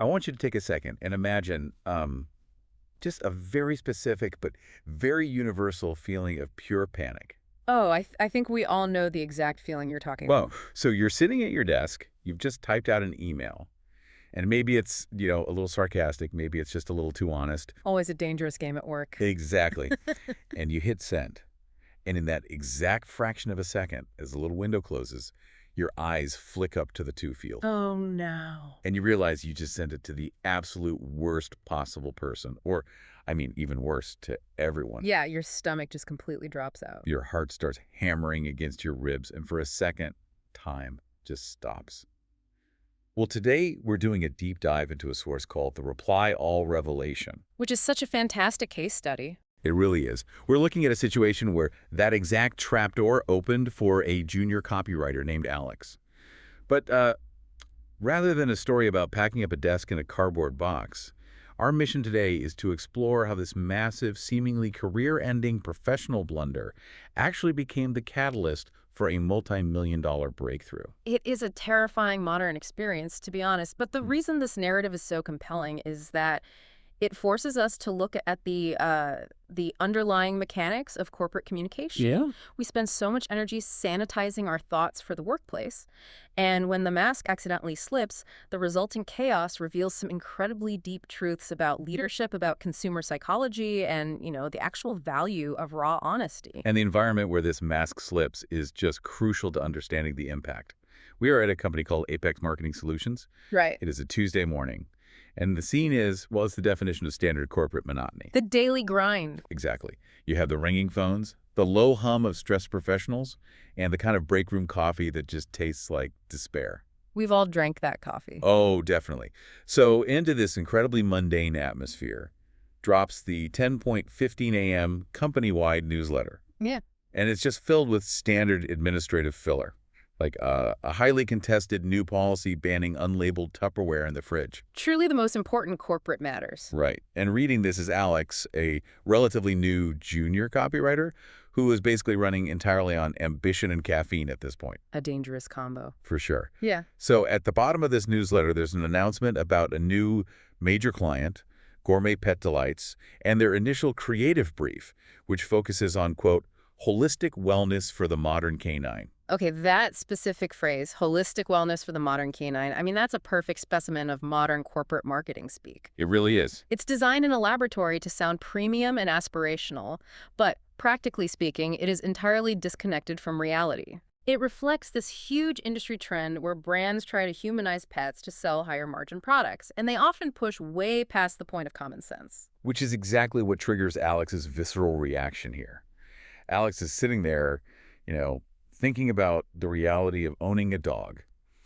I want you to take a second and imagine just a very specific but very universal feeling of pure panic. Oh, I think we all know the exact feeling you're talking Well, about. so you're sitting at your desk, you've just typed out an email, and maybe it's, a little sarcastic, maybe it's just a little too honest. Always a dangerous game at work. Exactly. And you hit send. And in that exact fraction of a second, as the little window closes, your eyes flick up to the to field. Oh, no. And you realize you just sent it to the absolute worst possible person. Or, I mean, even worse, to everyone. Yeah, your stomach just completely drops out. Your heart starts hammering against your ribs, and for a second, time just stops. Well, today we're doing a deep dive into a source called the Reply All Revelation. Which is such a fantastic case study. It really is. We're looking at a situation where that exact trapdoor opened for a junior copywriter named Alex. But rather than a story about packing up a desk in a cardboard box, our mission today is to explore how this massive, seemingly career-ending professional blunder actually became the catalyst for a multi-million-dollar breakthrough. It is a terrifying modern experience, to be honest, but the reason this narrative is so compelling is that it forces us to look at the underlying mechanics of corporate communication. Yeah. We spend so much energy sanitizing our thoughts for the workplace, and when the mask accidentally slips, the resulting chaos reveals some incredibly deep truths about leadership, about consumer psychology, and, the actual value of raw honesty. And the environment where this mask slips is just crucial to understanding the impact. We are at a company called Apex Marketing Solutions. Right. It is a Tuesday morning. And the scene is, well, it's the definition of standard corporate monotony. The daily grind. Exactly. You have the ringing phones, the low hum of stressed professionals, and the kind of break room coffee that just tastes like despair. We've all drank that coffee. Oh, definitely. So into this incredibly mundane atmosphere drops the 10:15 a.m. company-wide newsletter. Yeah. And it's just filled with standard administrative filler, like a highly contested new policy banning unlabeled Tupperware in the fridge. Truly the most important corporate matters. Right. And reading this is Alex, a relatively new junior copywriter who is basically running entirely on ambition and caffeine at this point. A dangerous combo. For sure. Yeah. So at the bottom of this newsletter, there's an announcement about a new major client, Gourmet Pet Delights, and their initial creative brief, which focuses on, quote, holistic wellness for the modern canine. Okay, that specific phrase, holistic wellness for the modern canine, I mean, that's a perfect specimen of modern corporate marketing speak. It really is. It's designed in a laboratory to sound premium and aspirational, but practically speaking, it is entirely disconnected from reality. It reflects this huge industry trend where brands try to humanize pets to sell higher margin products, and they often push way past the point of common sense. Which is exactly what triggers Alex's visceral reaction here. Alex is sitting there, thinking about the reality of owning a dog,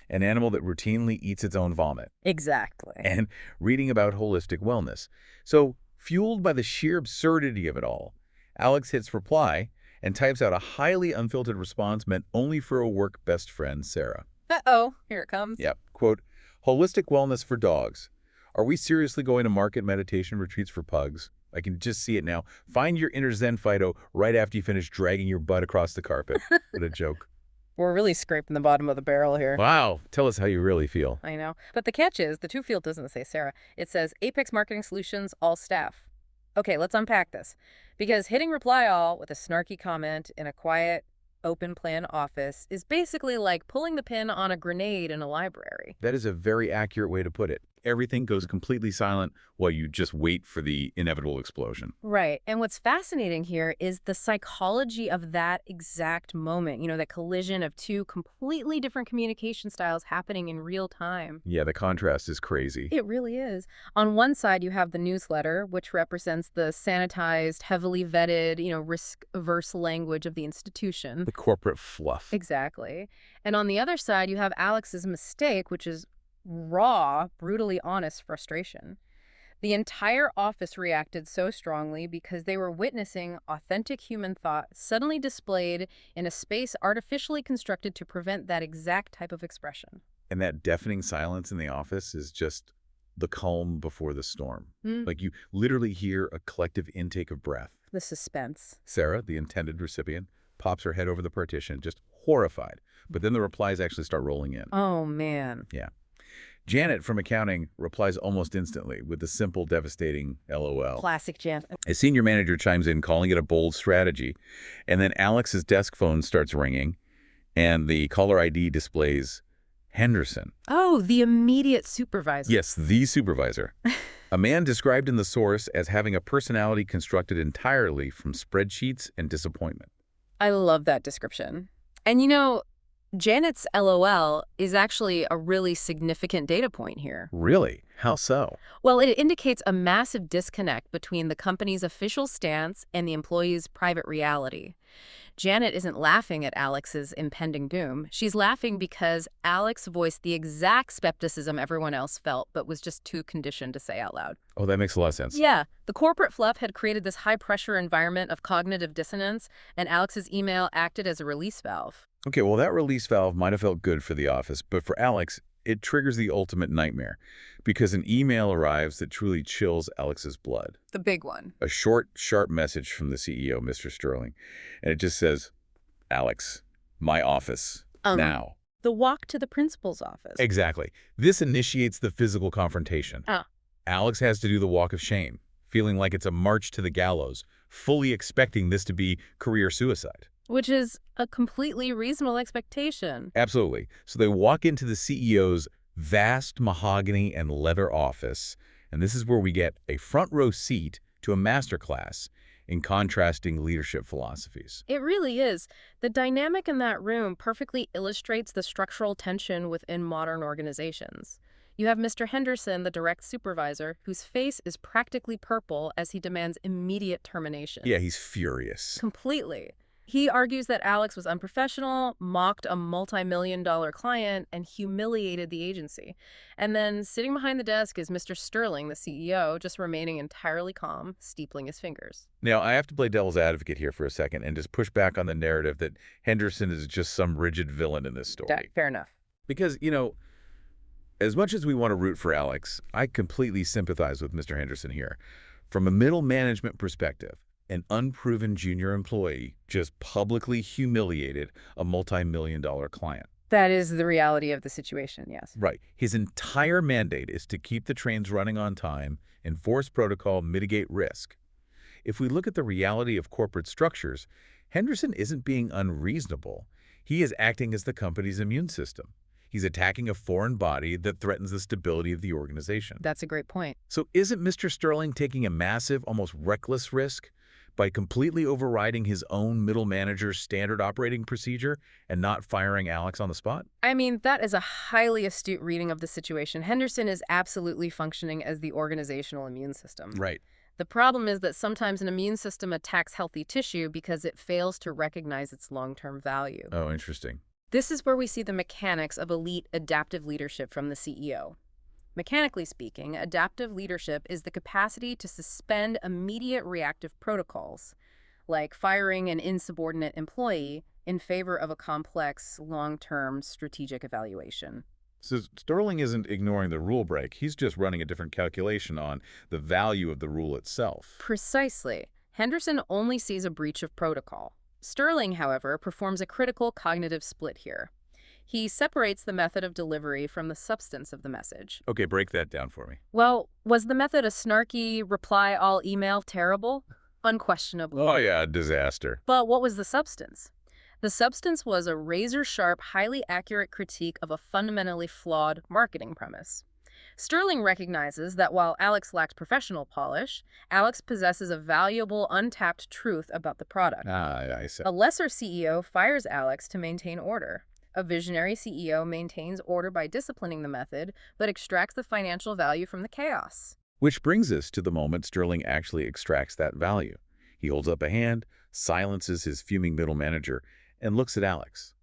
an animal that routinely eats its own vomit, Exactly. and reading about holistic wellness. So, fueled by the sheer absurdity of it all, Alex hits reply and types out a highly unfiltered response meant only for a work best friend, Sarah. Uh-oh, here it comes. Yep. Quote, holistic wellness for dogs. Are we seriously going to market meditation retreats for pugs? I can just see it now. Find your inner Zen Fido right after you finish dragging your butt across the carpet. What a joke. We're really scraping the bottom of the barrel here. Wow. Tell us how you really feel. I know. But the catch is, the to-field doesn't say Sarah. It says Apex Marketing Solutions, all staff. Okay, let's unpack this. Because hitting reply all with a snarky comment in a quiet, open plan office is basically like pulling the pin on a grenade in a library. That is a very accurate way to put it. Everything goes completely silent while you just wait for the inevitable explosion. Right. And what's fascinating here is the psychology of that exact moment, that collision of two completely different communication styles happening in real time. Yeah, the contrast is crazy. It really is. On one side, you have the newsletter, which represents the sanitized, heavily vetted, risk-averse language of the institution. The corporate fluff. Exactly. And on the other side, you have Alex's mistake, which is raw, brutally honest frustration. The entire office reacted so strongly because they were witnessing authentic human thought suddenly displayed in a space artificially constructed to prevent that exact type of expression. And that deafening silence in the office is just the calm before the storm. Like you literally hear a collective intake of breath. The suspense. Sarah, the intended recipient, pops her head over the partition, just horrified. But then the replies actually start rolling in. Oh, man. Yeah. Janet from accounting replies almost instantly with the simple, devastating LOL. Classic Jan. A senior manager chimes in, calling it a bold strategy. And then Alex's desk phone starts ringing, and the caller ID displays Henderson. Oh, the immediate supervisor. Yes, the supervisor. A man described in the source as having a personality constructed entirely from spreadsheets and disappointment. I love that description. And Janet's LOL is actually a really significant data point here. Really? How so? Well, it indicates a massive disconnect between the company's official stance and the employee's private reality. Janet isn't laughing at Alex's impending doom. She's laughing because Alex voiced the exact skepticism everyone else felt, but was just too conditioned to say out loud. Oh, that makes a lot of sense. Yeah, the corporate fluff had created this high-pressure environment of cognitive dissonance, and Alex's email acted as a release valve. Okay, well, that release valve might have felt good for the office, but for Alex, it triggers the ultimate nightmare because an email arrives that truly chills Alex's blood. The big one. A short, sharp message from the CEO, Mr. Sterling, and it just says, Alex, my office, now. The walk to the principal's office. Exactly. This initiates the physical confrontation. Alex has to do the walk of shame, feeling like it's a march to the gallows, fully expecting this to be career suicide. Which is a completely reasonable expectation. Absolutely. So they walk into the CEO's vast mahogany and leather office, and this is where we get a front row seat to a masterclass in contrasting leadership philosophies. It really is. The dynamic in that room perfectly illustrates the structural tension within modern organizations. You have Mr. Henderson, the direct supervisor, whose face is practically purple as he demands immediate termination. Yeah, he's furious. Completely. He argues that Alex was unprofessional, mocked a multi-million-dollar client, and humiliated the agency. And then sitting behind the desk is Mr. Sterling, the CEO, just remaining entirely calm, steepling his fingers. Now, I have to play devil's advocate here for a second and just push back on the narrative that Henderson is just some rigid villain in this story. Fair enough. Because, as much as we want to root for Alex, I completely sympathize with Mr. Henderson here. From a middle management perspective, an unproven junior employee just publicly humiliated a multi-million-dollar client. That is the reality of the situation, yes. Right. His entire mandate is to keep the trains running on time, enforce protocol, mitigate risk. If we look at the reality of corporate structures, Henderson isn't being unreasonable. He is acting as the company's immune system. He's attacking a foreign body that threatens the stability of the organization. That's a great point. So isn't Mr. Sterling taking a massive, almost reckless risk by completely overriding his own middle manager's standard operating procedure and not firing Alex on the spot? I mean, that is a highly astute reading of the situation. Henderson is absolutely functioning as the organizational immune system. Right. The problem is that sometimes an immune system attacks healthy tissue because it fails to recognize its long-term value. Oh, interesting. This is where we see the mechanics of elite adaptive leadership from the CEO. Mechanically speaking, adaptive leadership is the capacity to suspend immediate reactive protocols, like firing an insubordinate employee in favor of a complex, long-term strategic evaluation. So Sterling isn't ignoring the rule break. He's just running a different calculation on the value of the rule itself. Precisely. Henderson only sees a breach of protocol. Sterling, however, performs a critical cognitive split here. He separates the method of delivery from the substance of the message. Okay, break that down for me. Well, was the method a snarky reply-all email terrible? Unquestionably. Oh yeah, a disaster. But what was the substance? The substance was a razor-sharp, highly accurate critique of a fundamentally flawed marketing premise. Sterling recognizes that while Alex lacks professional polish, Alex possesses a valuable, untapped truth about the product. I see. A lesser CEO fires Alex to maintain order. A visionary CEO maintains order by disciplining the method, but extracts the financial value from the chaos. Which brings us to the moment Sterling actually extracts that value. He holds up a hand, silences his fuming middle manager, and looks at Alex.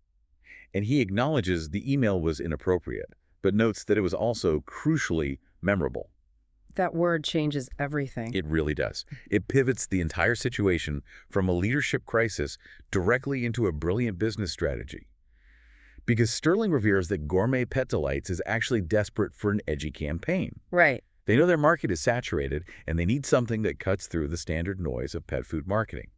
And he acknowledges the email was inappropriate, but notes that it was also crucially memorable. That word changes everything. It really does. It pivots the entire situation from a leadership crisis directly into a brilliant business strategy. Because Sterling reveres that Gourmet Pet Delights is actually desperate for an edgy campaign. Right. They know their market is saturated, and they need something that cuts through the standard noise of pet food marketing.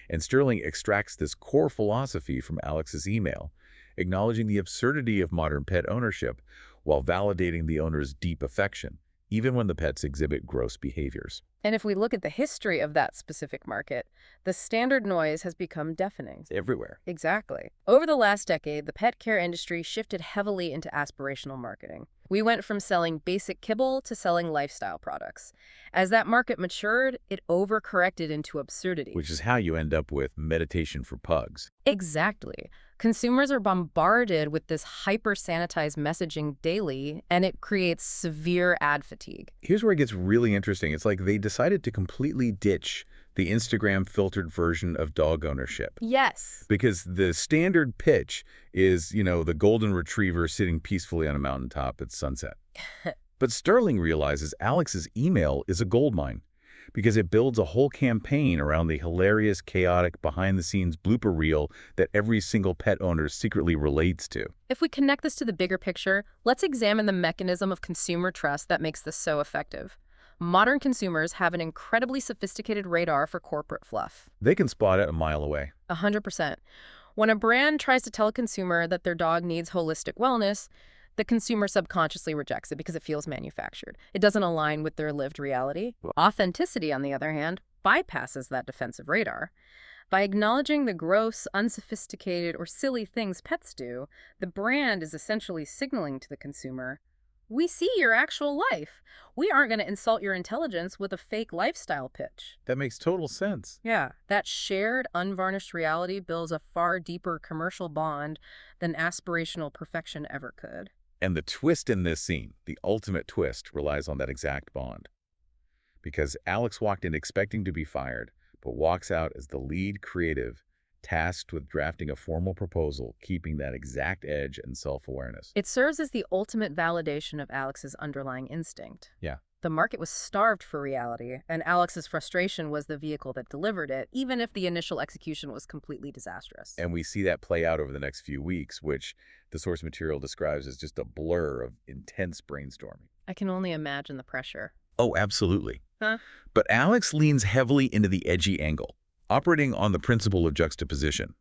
And Sterling extracts this core philosophy from Alex's email, acknowledging the absurdity of modern pet ownership, while validating the owner's deep affection, even when the pets exhibit gross behaviors. And if we look at the history of that specific market, the standard noise has become deafening. It's everywhere. Exactly. Over the last decade, the pet care industry shifted heavily into aspirational marketing. We went from selling basic kibble to selling lifestyle products. As that market matured, it overcorrected into absurdity. Which is how you end up with meditation for pugs. Exactly. Consumers are bombarded with this hyper-sanitized messaging daily, and it creates severe ad fatigue. Here's where it gets really interesting. It's like they decided to completely ditch the Instagram filtered version of dog ownership. Yes. Because the standard pitch is, the golden retriever sitting peacefully on a mountaintop at sunset. But Sterling realizes Alex's email is a goldmine because it builds a whole campaign around the hilarious, chaotic, behind-the-scenes blooper reel that every single pet owner secretly relates to. If we connect this to the bigger picture, let's examine the mechanism of consumer trust that makes this so effective. Modern consumers have an incredibly sophisticated radar for corporate fluff. They can spot it a mile away. 100%. When a brand tries to tell a consumer that their dog needs holistic wellness, the consumer subconsciously rejects it because it feels manufactured. It doesn't align with their lived reality. Authenticity, on the other hand, bypasses that defensive radar. By acknowledging the gross, unsophisticated, or silly things pets do, the brand is essentially signaling to the consumer, we see your actual life. We aren't going to insult your intelligence with a fake lifestyle pitch. That makes total sense. Yeah, that shared, unvarnished reality builds a far deeper commercial bond than aspirational perfection ever could. And the twist in this scene, the ultimate twist, relies on that exact bond. Because Alex walked in expecting to be fired, but walks out as the lead creative, tasked with drafting a formal proposal, keeping that exact edge and self-awareness. It serves as the ultimate validation of Alex's underlying instinct. Yeah. The market was starved for reality, and Alex's frustration was the vehicle that delivered it, even if the initial execution was completely disastrous. And we see that play out over the next few weeks, which the source material describes as just a blur of intense brainstorming. I can only imagine the pressure. Oh, absolutely. Huh? But Alex leans heavily into the edgy angle, operating on the principle of juxtaposition.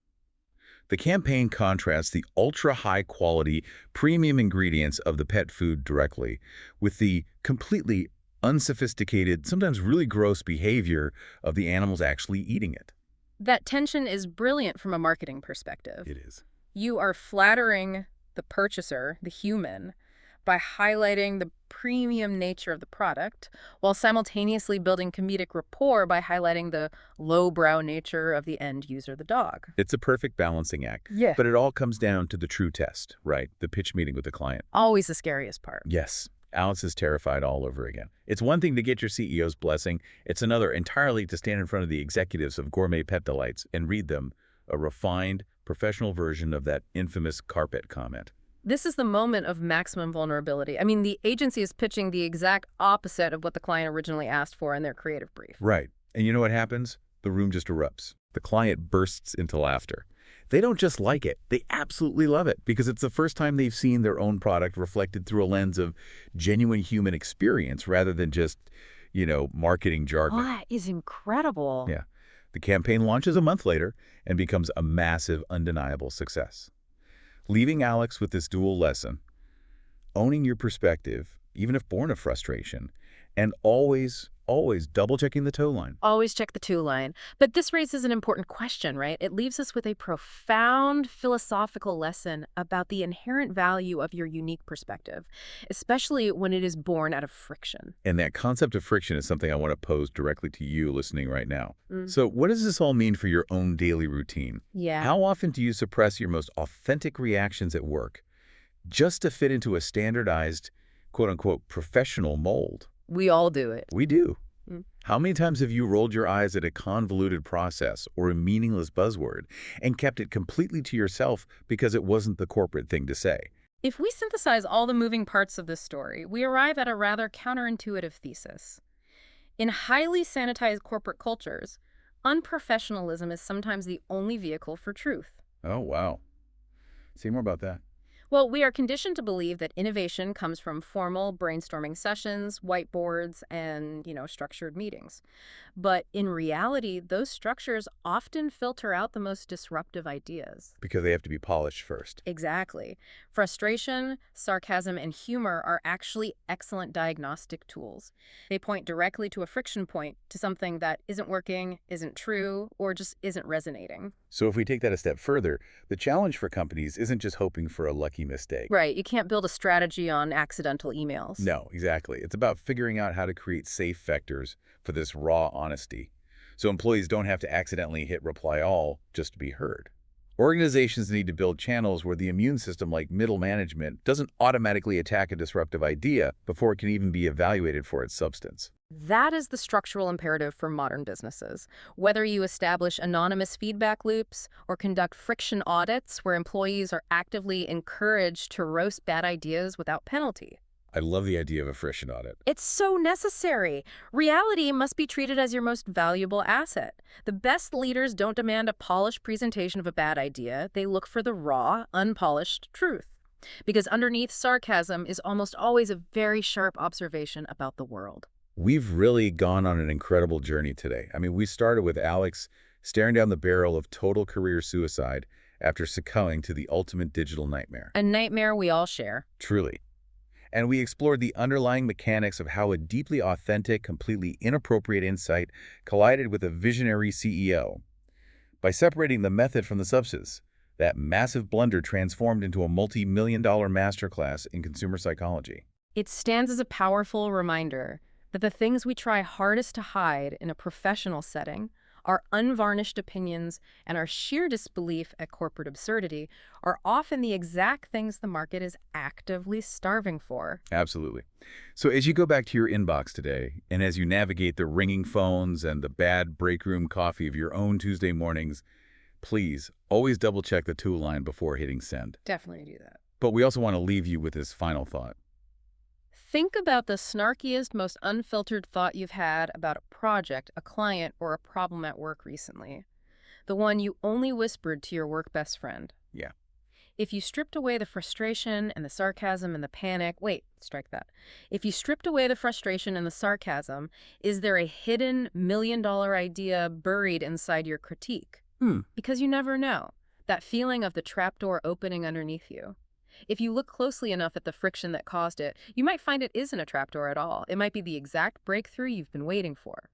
The campaign contrasts the ultra-high-quality, premium ingredients of the pet food directly with the completely unsophisticated, sometimes really gross behavior of the animals actually eating it. That tension is brilliant from a marketing perspective. It is. You are flattering the purchaser, the human, by highlighting the premium nature of the product, while simultaneously building comedic rapport by highlighting the lowbrow nature of the end user, the dog. It's a perfect balancing act. Yeah. But it all comes down to the true test, right? The pitch meeting with the client. Always the scariest part. Yes. Alex is terrified all over again. It's one thing to get your CEO's blessing. It's another entirely to stand in front of the executives of Gourmet Pet Delights and read them a refined, professional version of that infamous carpet comment. This is the moment of maximum vulnerability. I mean, the agency is pitching the exact opposite of what the client originally asked for in their creative brief. Right. And you know what happens? The room just erupts. The client bursts into laughter. They don't just like it. They absolutely love it because it's the first time they've seen their own product reflected through a lens of genuine human experience rather than just, marketing jargon. Oh, that is incredible. Yeah. The campaign launches a month later and becomes a massive, undeniable success. Leaving Alex with this dual lesson: owning your perspective, even if born of frustration, and always double-checking the toe line. Always check the two line. But this raises an important question, right? It leaves us with a profound philosophical lesson about the inherent value of your unique perspective, especially when it is born out of friction. And that concept of friction is something I want to pose directly to you listening right now. So what does this all mean for your own daily routine? Yeah. How often do you suppress your most authentic reactions at work just to fit into a standardized, quote-unquote, professional mold? We all do it. We do. Mm. How many times have you rolled your eyes at a convoluted process or a meaningless buzzword and kept it completely to yourself because it wasn't the corporate thing to say? If we synthesize all the moving parts of this story, we arrive at a rather counterintuitive thesis. In highly sanitized corporate cultures, unprofessionalism is sometimes the only vehicle for truth. Oh, wow. Say more about that. Well, we are conditioned to believe that innovation comes from formal brainstorming sessions, whiteboards, and, structured meetings. But in reality, those structures often filter out the most disruptive ideas. Because they have to be polished first. Exactly. Frustration, sarcasm, and humor are actually excellent diagnostic tools. They point directly to a friction point, to something that isn't working, isn't true, or just isn't resonating. So if we take that a step further, the challenge for companies isn't just hoping for a lucky mistake. Right, you can't build a strategy on accidental emails. No, exactly. It's about figuring out how to create safe vectors for this raw honesty, so employees don't have to accidentally hit reply all just to be heard. Organizations need to build channels where the immune system, like middle management, doesn't automatically attack a disruptive idea before it can even be evaluated for its substance. That is the structural imperative for modern businesses. Whether you establish anonymous feedback loops or conduct friction audits where employees are actively encouraged to roast bad ideas without penalty. I love the idea of a friction audit. It's so necessary. Reality must be treated as your most valuable asset. The best leaders don't demand a polished presentation of a bad idea. They look for the raw, unpolished truth. Because underneath sarcasm is almost always a very sharp observation about the world. We've really gone on an incredible journey today. I mean, we started with Alex staring down the barrel of total career suicide after succumbing to the ultimate digital nightmare. A nightmare we all share. Truly. And we explored the underlying mechanics of how a deeply authentic, completely inappropriate insight collided with a visionary CEO. By separating the method from the substance, that massive blunder transformed into a multi-million-dollar masterclass in consumer psychology. It stands as a powerful reminder that the things we try hardest to hide in a professional setting, our unvarnished opinions and our sheer disbelief at corporate absurdity, are often the exact things the market is actively starving for. Absolutely. So as you go back to your inbox today, and as you navigate the ringing phones and the bad break room coffee of your own Tuesday mornings, please always double-check the tool line before hitting send. Definitely do that. But we also want to leave you with this final thought. Think about the snarkiest, most unfiltered thought you've had about a project, a client, or a problem at work recently. The one you only whispered to your work best friend. Yeah. If you stripped away the frustration and the sarcasm and the panic, wait, strike that. If you stripped away the frustration and the sarcasm, is there a hidden million-dollar idea buried inside your critique? Because you never know. That feeling of the trapdoor opening underneath you. If you look closely enough at the friction that caused it, you might find it isn't a trapdoor at all. It might be the exact breakthrough you've been waiting for.